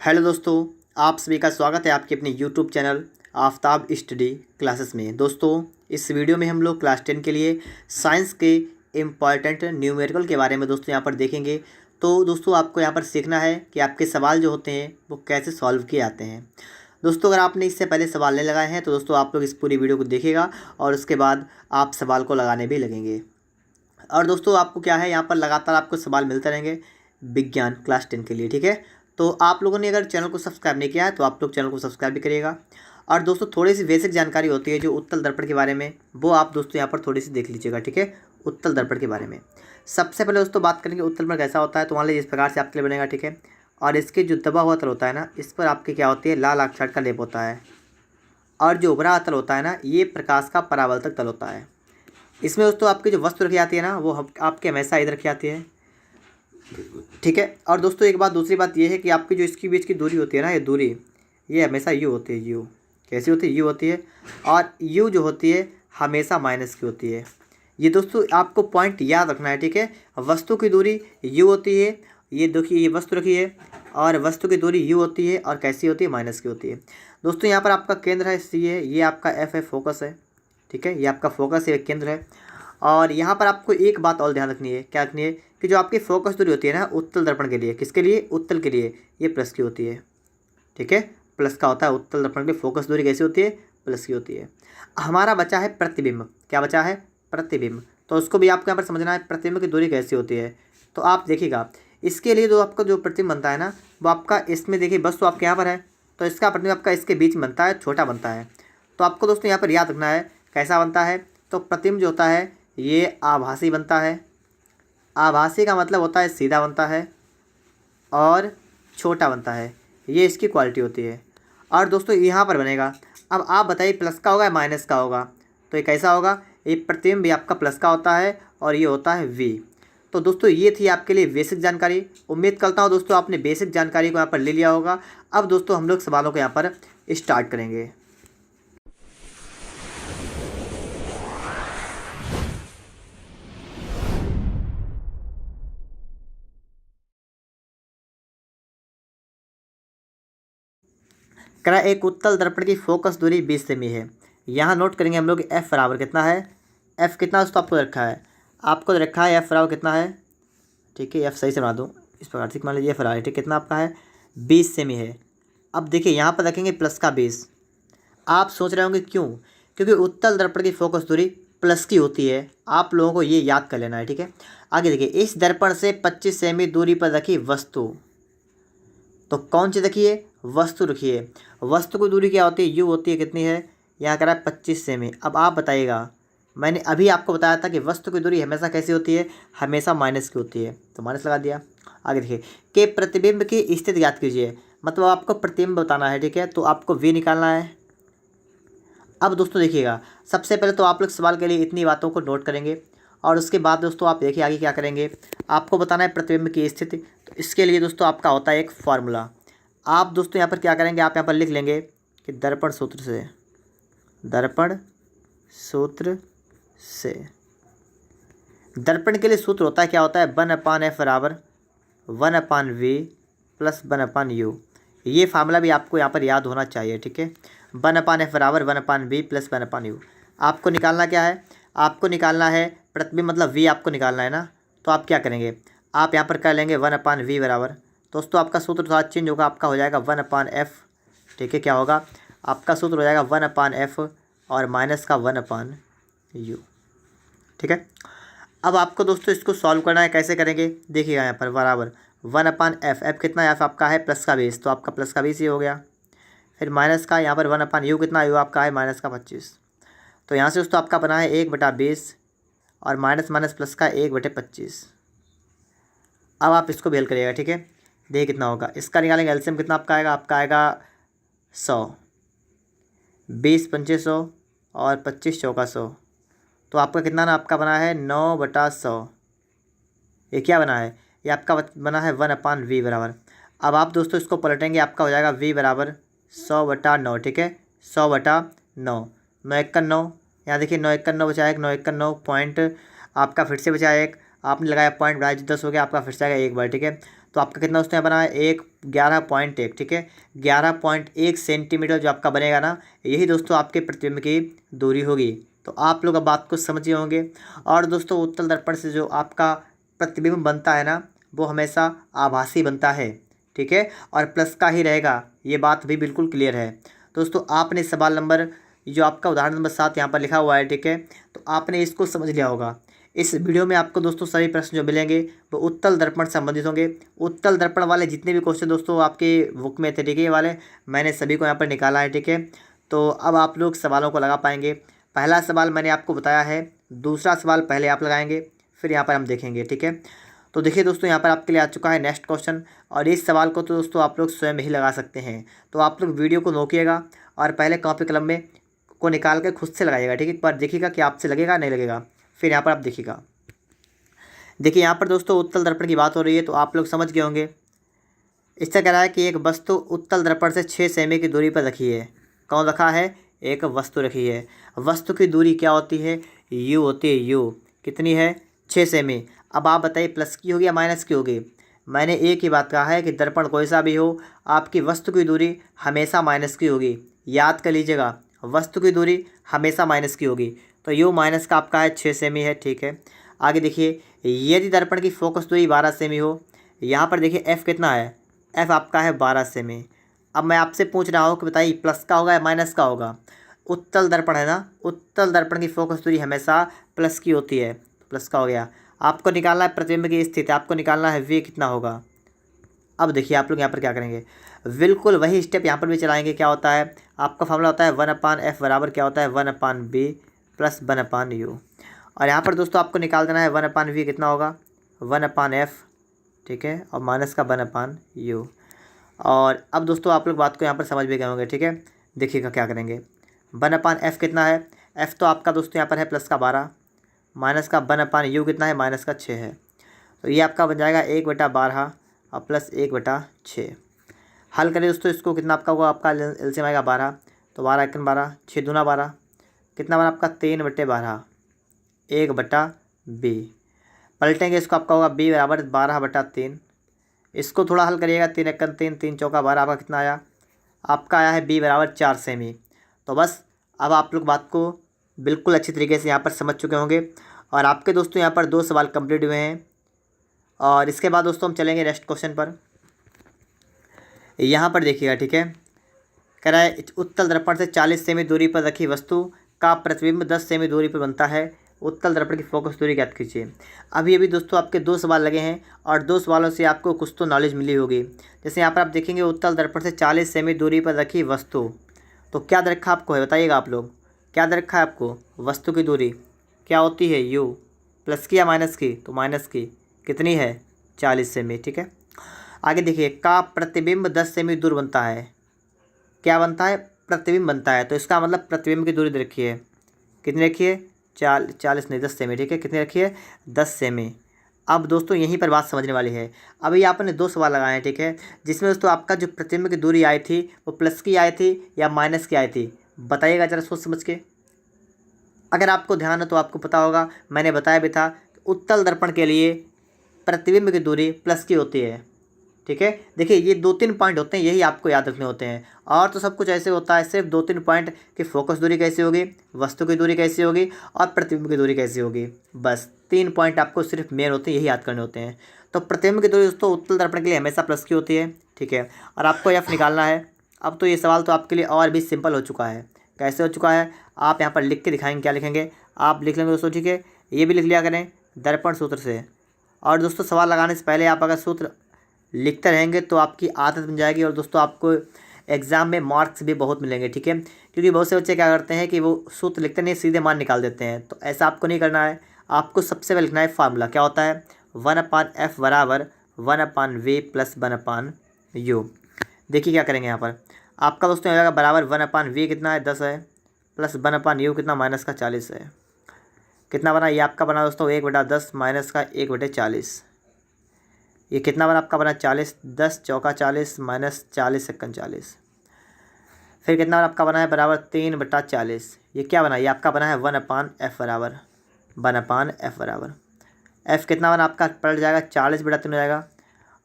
Hello दोस्तों, आप सभी का स्वागत है आपके अपने YouTube channel Aftab study classes में। दोस्तों, इस वीडियो में हम लोग क्लास 10 के लिए साइंस के इम्पॉर्टेंट न्यूमेरिकल के बारे में दोस्तों यहाँ पर देखेंगे। तो दोस्तों, आपको यहाँ पर सीखना है कि आपके सवाल जो होते हैं वो कैसे सॉल्व किए जाते हैं। दोस्तों, अगर आपने इससे पहले सवाल नहीं लगाए हैं तो दोस्तों आप लोग इस पूरी वीडियो को देखिएगा और उसके बाद आप सवाल को लगाने भी लगेंगे। और दोस्तों, आपको क्या है, यहाँ पर लगातार आपको सवाल मिलते रहेंगे विज्ञान क्लास 10 के लिए, ठीक है। तो आप लोगों ने अगर चैनल को सब्सक्राइब नहीं किया है तो आप लोग चैनल को सब्सक्राइब भी करिएगा। और दोस्तों, थोड़ी सी बेसिक जानकारी होती है जो उत्तल दर्पण के बारे में, वो आप दोस्तों यहाँ पर थोड़ी सी देख लीजिएगा, ठीक है। उत्तल दर्पण के बारे में सबसे पहले दोस्तों बात करेंगे उत्तल दर्पण कैसा होता है। तो मान लीजिए इस प्रकार से आपके लिए बनेगा, ठीक है। और इसके जो दबा हुआ तल होता है ना, इस पर आपके क्या होती है, लाल ऑक्साइड का लेप होता है। और जो उभरा तल होता है ना, ये प्रकाश का परावर्तक तल होता है। इसमें दोस्तों आपकी जो वस्तु रखी जाती है ना, वो आपके हमेशा इधर रखी जाती है, ठीक है। और दोस्तों एक बात, दूसरी बात ये है कि आपकी जो इसकी बीच की दूरी होती है ना, ये दूरी ये हमेशा यू होती है। यू कैसी होती है, यू होती है। और यू जो होती है हमेशा माइनस की होती है। ये दोस्तों आपको पॉइंट याद रखना है, ठीक है। वस्तु की दूरी यू होती है, ये देखिए ये वस्तु रखी है, और वस्तु की दूरी यू होती है और कैसी होती है, माइनस की होती है। दोस्तों यहाँ पर आपका केंद्र है सी है, ये आपका एफ है, फोकस है, ठीक है। ये आपका फोकस है, केंद्र है। और यहाँ पर आपको एक बात और ध्यान रखनी है, क्या रखनी है कि जो आपकी फोकस दूरी होती है ना उत्तल दर्पण के लिए, किसके लिए, उत्तल के लिए, ये प्लस की होती है, ठीक है। प्लस का होता है उत्तल दर्पण की फोकस दूरी कैसी होती है, प्लस की होती है। हमारा बचा है प्रतिबिंब, क्या बचा है, प्रतिबिंब। तो उसको भी आपको यहाँ पर समझना है प्रतिबिंब की दूरी कैसी होती है। तो आप देखिएगा, इसके लिए जो आपका जो प्रतिबिंब बनता है ना, वो आपका इसमें देखिए वस्तु आपके यहाँ पर है, तो इसका प्रतिबिंब आपका इसके बीच में बनता है, छोटा बनता है। तो आपको दोस्तों यहाँ पर याद रखना है कैसा बनता है। तो प्रतिबिंब जो होता है ये आभासी बनता है। आभासी का मतलब होता है सीधा बनता है और छोटा बनता है, ये इसकी क्वालिटी होती है। और दोस्तों यहाँ पर बनेगा, अब आप बताइए प्लस का होगा या माइनस का होगा। तो ये कैसा होगा, ये प्रतिबिंब भी आपका प्लस का होता है और ये होता है वी। तो दोस्तों ये थी आपके लिए बेसिक जानकारी। उम्मीद करता हूँ दोस्तों आपने बेसिक जानकारी को यहाँ पर ले लिया होगा। अब दोस्तों हम लोग सवालों को यहाँ पर स्टार्ट करेंगे। करा एक उत्तल दर्पण की फोकस दूरी 20 सेमी है। यहाँ नोट करेंगे हम लोग एफ बराबर कितना है। एफ कितना दोस्तों आपको रखा है, आपको रखा है एफ बराबर कितना है, ठीक है। एफ सही से बना दूँ इस प्रकार से, मान लीजिए एफ बराबर, ठीक, कितना आपका है, 20 सेमी है। अब देखिए यहाँ पर रखेंगे प्लस का 20। आप सोच रहे होंगे क्यों, क्योंकि उत्तल दर्पण की फोकस दूरी प्लस की होती है। आप लोगों को ये याद कर लेना है, ठीक है। आगे देखिए, इस दर्पण से 25 सेमी दूरी पर रखी वस्तु, तो कौन सी रखिए, वस्तु रखिए। वस्तु की दूरी क्या होती है, यू होती है, कितनी है, यहाँ करा है 25 सेमी। अब आप बताइएगा, मैंने अभी आपको बताया था कि वस्तु की दूरी हमेशा कैसी होती है, हमेशा माइनस की होती है, तो माइनस लगा दिया। आगे देखिए कि प्रतिबिंब की स्थिति ज्ञात कीजिए, मतलब आपको प्रतिबिंब बताना है, ठीक है। तो आपको वी निकालना है। अब दोस्तों देखिएगा, सबसे पहले तो आप लोग सवाल के लिए इतनी बातों को नोट करेंगे और उसके बाद दोस्तों आप देखिए आगे क्या करेंगे। आपको बताना है प्रतिबिंब की स्थिति, तो इसके लिए दोस्तों आपका होता है एक फार्मूला। आप दोस्तों यहाँ पर क्या करेंगे, आप यहाँ पर लिख लेंगे कि दर्पण सूत्र से, दर्पण सूत्र से, दर्पण के लिए सूत्र होता है, क्या होता है, 1/f बराबर 1/v प्लस 1/u। ये फार्मूला भी आपको यहाँ पर याद होना चाहिए, ठीक है। 1/f बराबर 1/v प्लस 1/u। आपको निकालना क्या है, आपको निकालना है प्रतिबिंब, मतलब v आपको निकालना है ना। तो आप क्या करेंगे, आप यहाँ पर कर लेंगे 1/v बराबर, दोस्तों आपका सूत्र थोड़ा चेंज होगा, आपका हो जाएगा 1/f, ठीक है। क्या होगा, आपका सूत्र हो जाएगा 1/f और माइनस का 1/u, ठीक है। अब आपको दोस्तों इसको सॉल्व करना है, कैसे करेंगे देखिएगा, यहाँ पर बराबर 1/f, एफ कितना है, एफ आपका है प्लस का 20, तो आपका प्लस का 20 ही हो गया। फिर माइनस का यहाँ पर 1/u कितना, यू आपका है माइनस का 25। तो यहाँ से दोस्तों आपका बना है 1/20 और माइनस माइनस प्लस का 1/25। अब आप इसको बेल करिएगा, ठीक है। देखिए कितना होगा, इसका निकालेंगे एलसीएम, कितना आपका आएगा, आपका आएगा 100, 20 पंचे 100 और 25 चौका 100। तो आपका कितना ना, आपका बना है 9/100। ये क्या बना है, ये आपका बना है 1/v बराबर। अब आप दोस्तों इसको पलटेंगे, आपका हो जाएगा v बराबर 100/9, ठीक है। 100/9, 9 1 9, यहाँ देखिए 9 1 9 बचा है, 9 1 9 पॉइंट आपका फिर से बचा है एक, आपने लगाया पॉइंट बढ़ाया 10 हो गया, आपका फिर से आएगा एक बार, ठीक है। तो आपका कितना दोस्तों यहाँ बना है 11.1, ठीक है। 11.1 सेंटीमीटर जो आपका बनेगा ना, यही दोस्तों आपके प्रतिबिंब की दूरी होगी। तो आप लोग अब बात को समझे होंगे। और दोस्तों उत्तल दर्पण से जो आपका प्रतिबिंब बनता है ना, वो हमेशा आभासी बनता है, ठीक है, और प्लस का ही रहेगा, ये बात भी बिल्कुल क्लियर है। दोस्तों आपने सवाल नंबर जो आपका उदाहरण नंबर 7 यहाँ पर लिखा हुआ है, ठीक है, तो आपने इसको समझ लिया होगा। इस वीडियो में आपको दोस्तों सभी प्रश्न जो मिलेंगे वो उत्तल दर्पण से संबंधित होंगे। उत्तल दर्पण वाले जितने भी क्वेश्चन दोस्तों आपके बुक में थे, ठीक है, ये वाले मैंने सभी को यहाँ पर निकाला है, ठीक है। तो अब आप लोग सवालों को लगा पाएंगे। पहला सवाल मैंने आपको बताया है, दूसरा सवाल पहले आप लगाएंगे, फिर यहाँ पर हम देखेंगे, ठीक है। तो देखिए दोस्तों यहाँ पर आपके लिए आ चुका है नेक्स्ट क्वेश्चन, और इस सवाल को तो दोस्तों आप लोग स्वयं ही लगा सकते हैं। तो आप लोग वीडियो को रोकिएगा और पहले कॉपी कलम में को निकाल के खुद से लगाइएगा, ठीक है। एक बार देखिएगा कि आपसे लगेगा नहीं लगेगा, फिर यहाँ पर आप देखिएगा। देखिए यहाँ पर दोस्तों उत्तल दर्पण की बात हो रही है, तो आप लोग समझ गए होंगे। इससे कह रहा है कि एक वस्तु उत्तल दर्पण से 6 सेमी की दूरी पर रखी है। कौन रखा है? एक वस्तु रखी है। वस्तु की दूरी क्या होती है? यू होती है, यू। कितनी है? 6 सेमी। अब आप बताइए प्लस की होगी या माइनस की होगी? मैंने एक ही बात कहा है कि दर्पण कोई सा भी हो, आपकी वस्तु की दूरी हमेशा माइनस की होगी। याद कर लीजिएगा, वस्तु की दूरी हमेशा माइनस की होगी। तो यू माइनस का आपका है 6 सेमी है, ठीक है। आगे देखिए, यदि दर्पण की फोकस दूरी 12 सेमी हो, यहाँ पर देखिए एफ़ कितना है? एफ़ आपका है 12 सेमी। अब मैं आपसे पूछ रहा हूँ कि बताइए प्लस का होगा या माइनस का होगा? उत्तल दर्पण है ना, उत्तल दर्पण की फोकस दूरी हमेशा प्लस की होती है, प्लस का हो गया। आपको निकालना है प्रतिबिंब की स्थिति, आपको निकालना है वी कितना होगा। अब देखिए आप लोग यहाँ पर क्या करेंगे, बिल्कुल वही स्टेप यहाँ पर भी चलाएंगे। क्या होता है आपका फॉर्मूला? होता है 1/f बराबर क्या होता है? 1/b plus 1/u। और यहाँ पर दोस्तों आपको निकाल देना है 1/v कितना होगा? 1/f, ठीक है, और माइनस का 1/u। और अब दोस्तों आप लोग बात को यहाँ पर समझ भी गए होंगे, ठीक है। देखिएगा क्या करेंगे, 1/f कितना है? f तो आपका दोस्तों यहाँ पर है प्लस का 12, माइनस का 1/u कितना है? माइनस का 6 है। तो ये आपका बन जाएगा 1/12 और प्लस 1/6। हल करें दोस्तों इसको, कितना आपका होगा? आपका एलसीएम आएगा 12, तो 12 1 12, 6 दूना 12, कितना बना आपका? 3/12, 1/b। पलटेंगे इसको, आपका होगा b बराबर 12/3। इसको थोड़ा हल करिएगा, 3 1 3, 3 चौका 12, आपका कितना आया? आपका आया है b बराबर 4 सेमी। तो बस अब आप लोग बात को बिल्कुल अच्छी तरीके से यहाँ पर समझ चुके होंगे। और आपके दोस्तों यहाँ पर 2 सवाल कंप्लीट हुए हैं। और इसके बाद दोस्तों हम चलेंगे नेक्स्ट क्वेश्चन पर। यहाँ पर देखिएगा, ठीक है, कह रहा है उत्तल दर्पण से 40 सेमी दूरी पर रखी वस्तु का प्रतिबिंब 10 सेमी दूरी पर बनता है। उत्तल दर्पण की फोकस दूरी ज्ञात कीजिए। अभी अभी दोस्तों आपके 2 सवाल लगे हैं, और 2 सवालों से आपको कुछ तो नॉलेज मिली होगी। जैसे यहाँ पर आप देखेंगे उत्तल दर्पण से 40 सेमी दूरी पर रखी वस्तु, तो क्या दर रखा आपको है? बताइएगा आप लोग, क्या दर रखा है आपको? वस्तु की दूरी क्या होती है? यू। प्लस की या माइनस की? तो माइनस की। कितनी है? 40 सेमी, ठीक है। आगे देखिए, का प्रतिबिंब 10 सेमी दूर बनता है। क्या बनता है? प्रतिबिंब बनता है। तो इसका मतलब प्रतिबिंब की दूरी रखी है, कितनी रखी है? 40 नहीं 10 सेमी, ठीक है। कितनी रखी है? 10 सेमी। अब दोस्तों यहीं पर बात समझने वाली है। अभी आपने 2 सवाल लगाए हैं, ठीक है, जिसमें दोस्तों आपका जो प्रतिबिंब की दूरी आई थी वो प्लस की आई थी या माइनस की आई थी? बताइएगा ज़रा सोच समझ के। अगर आपको ध्यान हो तो आपको पता होगा, मैंने बताया भी था, उत्तल दर्पण के लिए प्रतिबिंब की दूरी प्लस की होती है, ठीक है। देखिए ये 2-3 पॉइंट होते हैं, यही आपको याद रखने होते हैं। और तो सब कुछ ऐसे होता है, सिर्फ 2-3 पॉइंट कि फोकस दूरी कैसी होगी, वस्तु की दूरी कैसी होगी, और प्रतिबिंब की दूरी कैसी होगी। बस 3 पॉइंट आपको सिर्फ मेन होते हैं, यही याद करने होते हैं। तो प्रतिबिंब की दूरी दोस्तों उत्तल दर्पण के लिए हमेशा प्लस की होती है, ठीक है। और आपको एफ निकालना है। अब तो ये सवाल तो आपके लिए और भी सिंपल हो चुका है। कैसे हो चुका है? आप यहाँ पर लिख के दिखाएंगे, क्या लिखेंगे? आप लिख लेंगे दोस्तों, ठीक है, ये भी लिख लिया करें दर्पण सूत्र से। और दोस्तों सवाल लगाने से पहले आप अगर सूत्र लिखते रहेंगे तो आपकी आदत बन जाएगी, और दोस्तों आपको एग्ज़ाम में मार्क्स भी बहुत मिलेंगे, ठीक है। क्योंकि बहुत से बच्चे क्या करते हैं कि वो सूत्र लिखते नहीं, सीधे मान निकाल देते हैं। तो ऐसा आपको नहीं करना है। आपको सबसे पहले लिखना है फार्मूला। क्या होता है? 1/f बराबर 1/v प्लस 1/u। देखिए क्या करेंगे यहाँ पर, आपका दोस्तों हो जाएगा बराबर 1/v कितना है? 10 है, प्लस 1/u कितना? माइनस का 40 है। कितना बना? ये आपका बना दोस्तों 1/10 माइनस का 1/40। ये कितना बना आपका? बना 40, 10 चौका 40 माइनस 40 सेकंड 40। फिर कितना बना आपका? बना है बराबर 3/40। ये क्या बना? ये आपका बना है 1/f बराबर 1/f बराबर f कितना बना आपका? पलट जाएगा 40/3 हो जाएगा,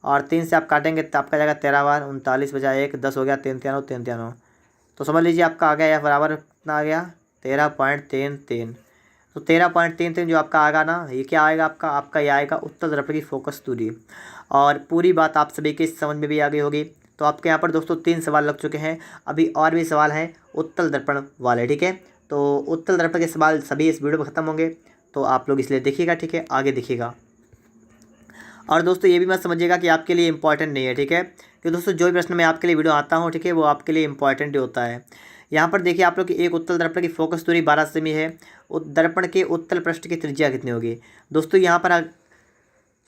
और 3 से आप काटेंगे तो आपका जाएगा 13 बार 39 बजा 1 10 हो गया 3 3 3 3। तो समझ लीजिए आपका आ गया F बराबर कितना आ गया 13.33। तो 13.33 जो आपका आएगा ना, ये क्या आएगा आपका ये आएगा उत्तल दर्पण की फोकस दूरी। और पूरी बात आप सभी की समझ में भी आ गई होगी। तो आपके यहाँ पर दोस्तों 3 सवाल लग चुके हैं, अभी और भी सवाल हैं उत्तल दर्पण वाले, ठीक है। तो उत्तल दर्पण के सवाल सभी इस वीडियो में ख़त्म होंगे, तो आप लोग इसलिए देखिएगा, ठीक है, आगे देखिएगा। और दोस्तों ये भी मत समझिएगा कि आपके लिए इंपॉर्टेंट नहीं है, ठीक है, कि दोस्तों जो भी प्रश्न मैं आपके लिए वीडियो आता हूँ, ठीक है, वो आपके लिए इंपॉर्टेंट ही होता है। यहाँ पर देखिए आप लोग की एक उत्तल दर्पण की फोकस दूरी 12 सेमी है, दर्पण के उत्तल पृष्ठ की त्रिज्या कितनी होगी। दोस्तों यहाँ पर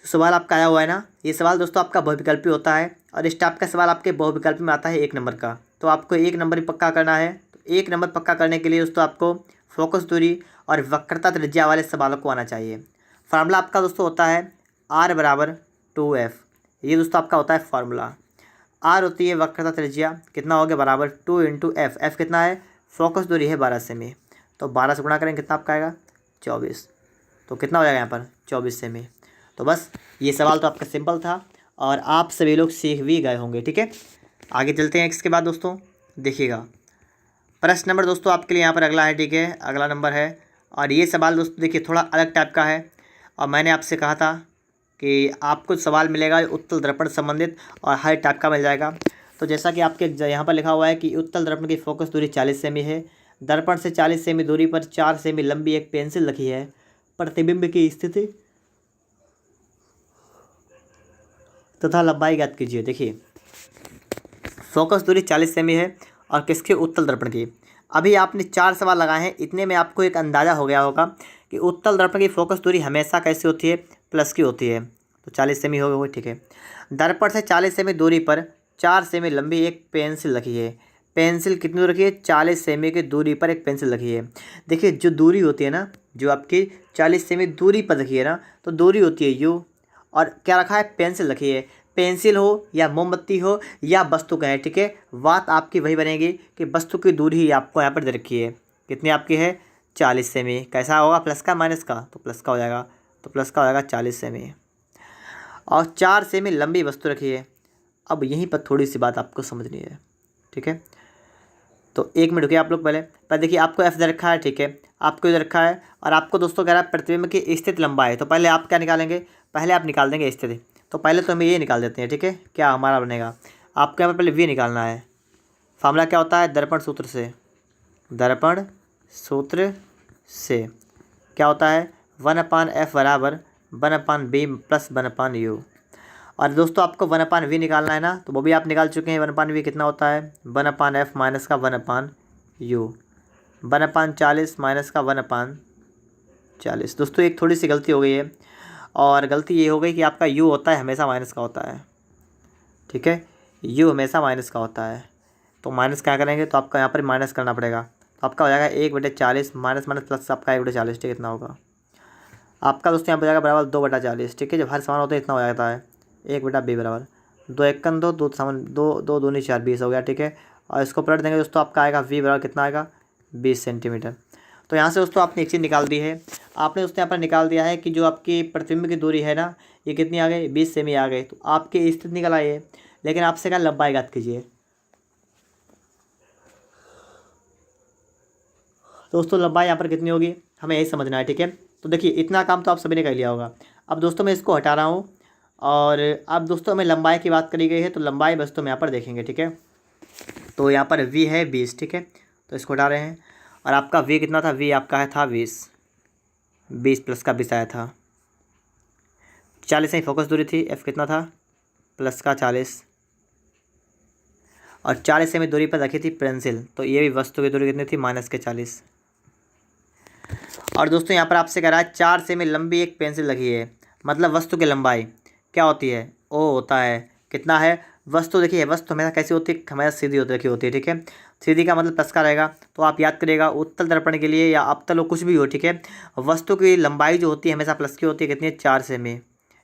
सवाल आपका आया हुआ है ना, ये सवाल दोस्तों आपका बहुविकल्पी होता है, और इस टाइप का सवाल आपके बहुविकल्प में आता है 1 नंबर का। तो आपको 1 नंबर ही पक्का करना है। तो 1 नंबर पक्का करने के लिए दोस्तों आपको फोकस दूरी और वक्रता त्रिज्या वाले सवालों को आना चाहिए। फार्मूला आपका दोस्तों होता है R बराबर 2F। ये दोस्तों आपका होता है फार्मूला। R होती है वक्रता त्रिज्या, कितना हो गया बराबर 2 इंटू F। F कितना है, फोकस दूरी है 12 सेमी, तो 12 से गुणा करेंगे कितना आपका आएगा 24। तो कितना हो जाएगा यहाँ पर 24 सेमी। तो बस ये सवाल तो आपका सिंपल था और आप सभी लोग सीख भी गए होंगे, ठीक है। आगे चलते हैं इसके बाद दोस्तों, देखिएगा प्रश्न नंबर दोस्तों आपके लिए यहाँ पर अगला है, ठीक है, अगला नंबर है। और ये सवाल दोस्तों देखिए थोड़ा अलग टाइप का है, और मैंने आपसे कहा था कि आपको सवाल मिलेगा उत्तल दर्पण संबंधित और हर टाइप का मिल जाएगा। तो जैसा कि आपके यहाँ पर लिखा हुआ है कि उत्तल दर्पण की फोकस दूरी 40 सेमी है, दर्पण से 40 सेमी दूरी पर 4 सेमी लंबी एक पेंसिल रखी है, प्रतिबिंब की स्थिति तथा लंबाई ज्ञात कीजिए। देखिए फोकस दूरी 40 सेमी है और किसके, उत्तल दर्पण की। अभी आपने 4 सवाल लगाए हैं, इतने में आपको एक अंदाज़ा हो गया होगा कि उत्तल दर्पण की फोकस दूरी हमेशा कैसी होती है, प्लस की होती है। तो 40 सेमी हो गई, ठीक है। दर्पण से 40 सेमी दूरी पर 4 सेमी लंबी एक पेंसिल रखी है। पेंसिल कितनी रखी है, 40 सेमी की दूरी पर एक पेंसिल रखी है। देखिए जो दूरी होती है ना, जो आपकी 40 सेमी दूरी पर रखी है ना, तो दूरी होती है U, और क्या रखा है, पेंसिल रखी है। पेंसिल हो या मोमबत्ती हो या वस्तु कहें, ठीक है, बात आपकी वही बनेगी कि वस्तु की दूरी ही आपको यहाँ पर दे रखी है। कितनी आपकी है, 40 सेमी। कैसा होगा, प्लस का माइनस का, तो प्लस का हो जाएगा, तो प्लस का हो जाएगा 40 सेमी। और 4 सेमी लंबी वस्तु रखी है। अब यहीं पर थोड़ी सी बात आपको समझनी है, ठीक है। तो 1 मिनट रुकिए आप लोग, पहले देखिए आपको F दे रखा है, ठीक है, आपको इधर रखा है, और आपको दोस्तों कह रहा है प्रतिबिंब की स्थिति लंबाई। तो पहले आप क्या निकालेंगे, पहले आप निकाल देंगे स्थिति। तो पहले तो हमें ये निकाल देते हैं, ठीक है, क्या हमारा बनेगा, आपको यहाँ पर पहले V निकालना है। फार्मूला क्या होता है, दर्पण सूत्र से, दर्पण सूत्र से क्या होता है 1/F बराबर 1/B प्लस 1/U। और दोस्तों आपको 1/V निकालना है ना, तो वो भी आप निकाल चुके हैं। 1/V कितना होता है, 1/F माइनस का 1/U, 1/40 माइनस का 1/40। दोस्तों एक थोड़ी सी गलती हो गई है, और गलती ये हो गई कि आपका U होता है हमेशा माइनस का होता है, ठीक है, U हमेशा माइनस का होता है। तो माइनस क्या करेंगे, तो आपका यहाँ पर माइनस करना पड़ेगा। तो आपका हो जाएगा 1/40 माइनस माइनस प्लस आपका 1/40, ठीक है, इतना होगा आपका दोस्तों यहाँ पर जाएगा बराबर 2/40, ठीक है। जब हर समान होता है इतना हो जाता है 1/B बराबर 2 एकन 2 2 सामान 2 2 दूनी 4 20 हो गया, ठीक है। और इसको पलट देंगे दोस्तों, आपका आएगा V बराबर कितना आएगा 20 सेंटीमीटर। तो यहाँ से दोस्तों आपने एक चीज़ निकाल दी है, आपने दोस्तों यहाँ पर निकाल दिया है कि जो आपकी प्रतिबिंब की दूरी है ना, ये कितनी आ गई 20 सेमी आ गई। तो आपकी स्थिति निकल आई है, लेकिन आपसे क्या लंबाई ज्ञात कीजिए। दोस्तों लंबाई यहाँ पर कितनी होगी, हमें यही समझना है, ठीक है। तो देखिए इतना काम तो आप सभी ने कर लिया होगा। अब दोस्तों मैं इसको हटा रहा हूँ, और अब दोस्तों हमें लंबाई की बात करी गई है, तो लंबाई बस तो हम यहाँ पर देखेंगे, ठीक है। तो यहाँ पर V है 20, ठीक है, तो इसको हटा रहे हैं। और आपका V कितना था, V आपका है था 20 प्लस का 20 आया था। 40 ही फोकस दूरी थी, F कितना था प्लस का 40, और 40 सेमी दूरी पर रखी थी पेंसिल, तो ये भी वस्तु की दूरी कितनी थी माइनस के 40। और दोस्तों यहाँ पर आपसे कह रहा है 4 सेमी लंबी एक पेंसिल रखी है, मतलब वस्तु की लंबाई क्या होती है, O होता है कितना है, वस्तु देखिए वस्तु हमेशा कैसी होती है, हमेशा सीधी रखी होती है, ठीक है। सीधी का मतलब प्लस का रहेगा। तो आप याद करिएगा उत्तल दर्पण के लिए या अवतल हो कुछ भी हो, ठीक है, वस्तु की लंबाई जो होती है हमेशा प्लस की होती है, कितनी है 4 सेमी,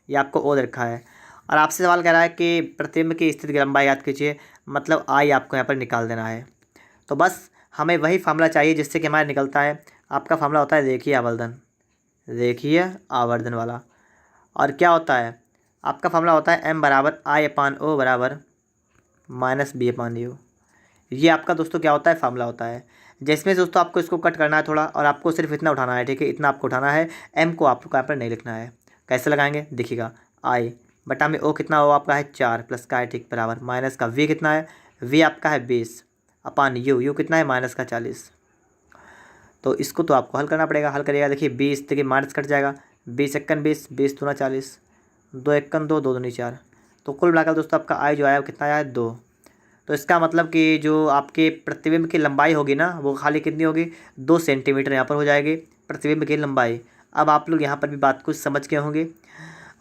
ये आपको O रखा है। और आपसे सवाल कह रहा है कि प्रतिबिंब की स्थिति की लंबाई याद कीजिए, मतलब I आपको यहाँ पर निकाल देना है। तो बस हमें वही फार्मूला चाहिए जिससे कि हमारा निकलता है, आपका फार्मूला होता है रेखीय आवर्धन, रेखीय आवर्धन वाला। और क्या होता है आपका फॉर्मूला होता है m बराबर I/O बराबर -B/U। ये आपका दोस्तों क्या होता है, फार्मूला होता है। जिसमें से दोस्तों आपको इसको कट करना है थोड़ा, और आपको सिर्फ इतना उठाना है, ठीक है, इतना आपको उठाना है। m को आपको यहाँ पर नहीं लिखना है। कैसे लगाएंगे देखिएगा, I बटा में O कितना हो आपका है 4 प्लस का है, ठीक, बराबर माइनस का V कितना है, V आपका है 20 अपान U कितना है -40। तो इसको तो आपको हल करना पड़ेगा। हल करिएगा, देखिए 20, देखिए माइनस कट जाएगा, 20 एक्कन 20, 20 दूना 40, 2 एक्कन 2, 2 दूनी 4। तो कुल मिलाकर दोस्तों आपका I जो आया वो कितना आया है 2। तो इसका मतलब कि जो आपके प्रतिबिंब की लंबाई होगी ना, वो खाली कितनी होगी, 2 सेंटीमीटर यहाँ पर हो जाएगी प्रतिबिंब की लंबाई। अब आप लोग यहाँ पर भी बात कुछ समझ गए होंगे,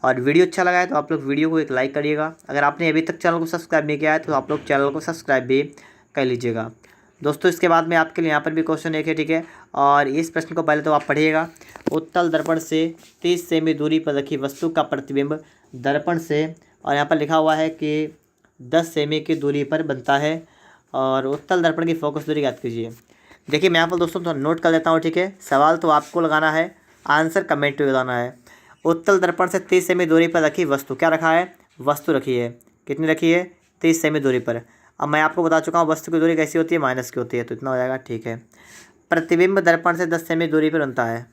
और वीडियो अच्छा लगा है तो आप लोग वीडियो को एक लाइक करिएगा। अगर आपने अभी तक चैनल को सब्सक्राइब नहीं किया है तो आप लोग चैनल को सब्सक्राइब भी कर लीजिएगा। दोस्तों इसके बाद में आपके लिए यहाँ पर भी क्वेश्चन एक है, ठीक है, और इस प्रश्न को पहले तो आप पढ़िएगा। उत्तल दर्पण से 30 सेमी दूरी पर रखी वस्तु का प्रतिबिंब दर्पण से, और यहाँ पर लिखा हुआ है कि 10 सेमी की दूरी पर बनता है, और उत्तल दर्पण की फोकस दूरी ज्ञात कीजिए। देखिए मैं यहाँ पर दोस्तों थोड़ा नोट कर लेता हूँ, ठीक है। सवाल तो आपको लगाना है, आंसर कमेंट में बताना है। उत्तल दर्पण से 30 सेमी दूरी पर रखी वस्तु, क्या रखा है, वस्तु रखी है, कितनी रखी है, 30 सेमी दूरी पर। अब मैं आपको बता चुका हूँ वस्तु की दूरी कैसी होती है, माइनस की होती है, तो इतना हो जाएगा, ठीक है। प्रतिबिंब दर्पण से 10 सेमी दूरी पर बनता है,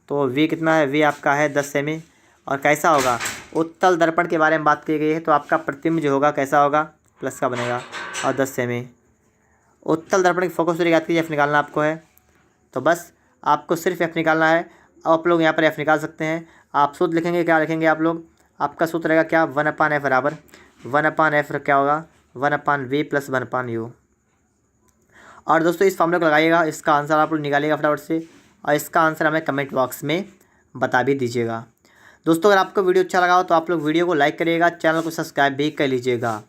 तो V कितना है, V आपका है 10 सेमी। और कैसा होगा, उत्तल दर्पण के बारे में बात की गई है, तो आपका प्रतिबिंब जो होगा कैसा होगा, प्लस का बनेगा, और 10 सेमी। उत्तल दर्पण की फोकस दूरी ज्ञात कीजिए, F निकालना आपको है। तो बस आपको सिर्फ F निकालना है। अब आप लोग यहाँ पर F निकाल सकते हैं। आप सूत्र लिखेंगे, क्या लिखेंगे आप लोग, आपका सूत्र रहेगा क्या, 1/F बराबर 1/F क्या होगा, 1/V प्लस 1/U। और दोस्तों इस फॉर्मूले को लगाइएगा, इसका आंसर आप लोग निकालिएगा फटाफट से, और इसका आंसर हमें कमेंट बॉक्स में बता भी दीजिएगा। दोस्तों अगर आपको वीडियो अच्छा लगा हो तो आप लोग वीडियो को लाइक करिएगा, चैनल को सब्सक्राइब भी कर लीजिएगा।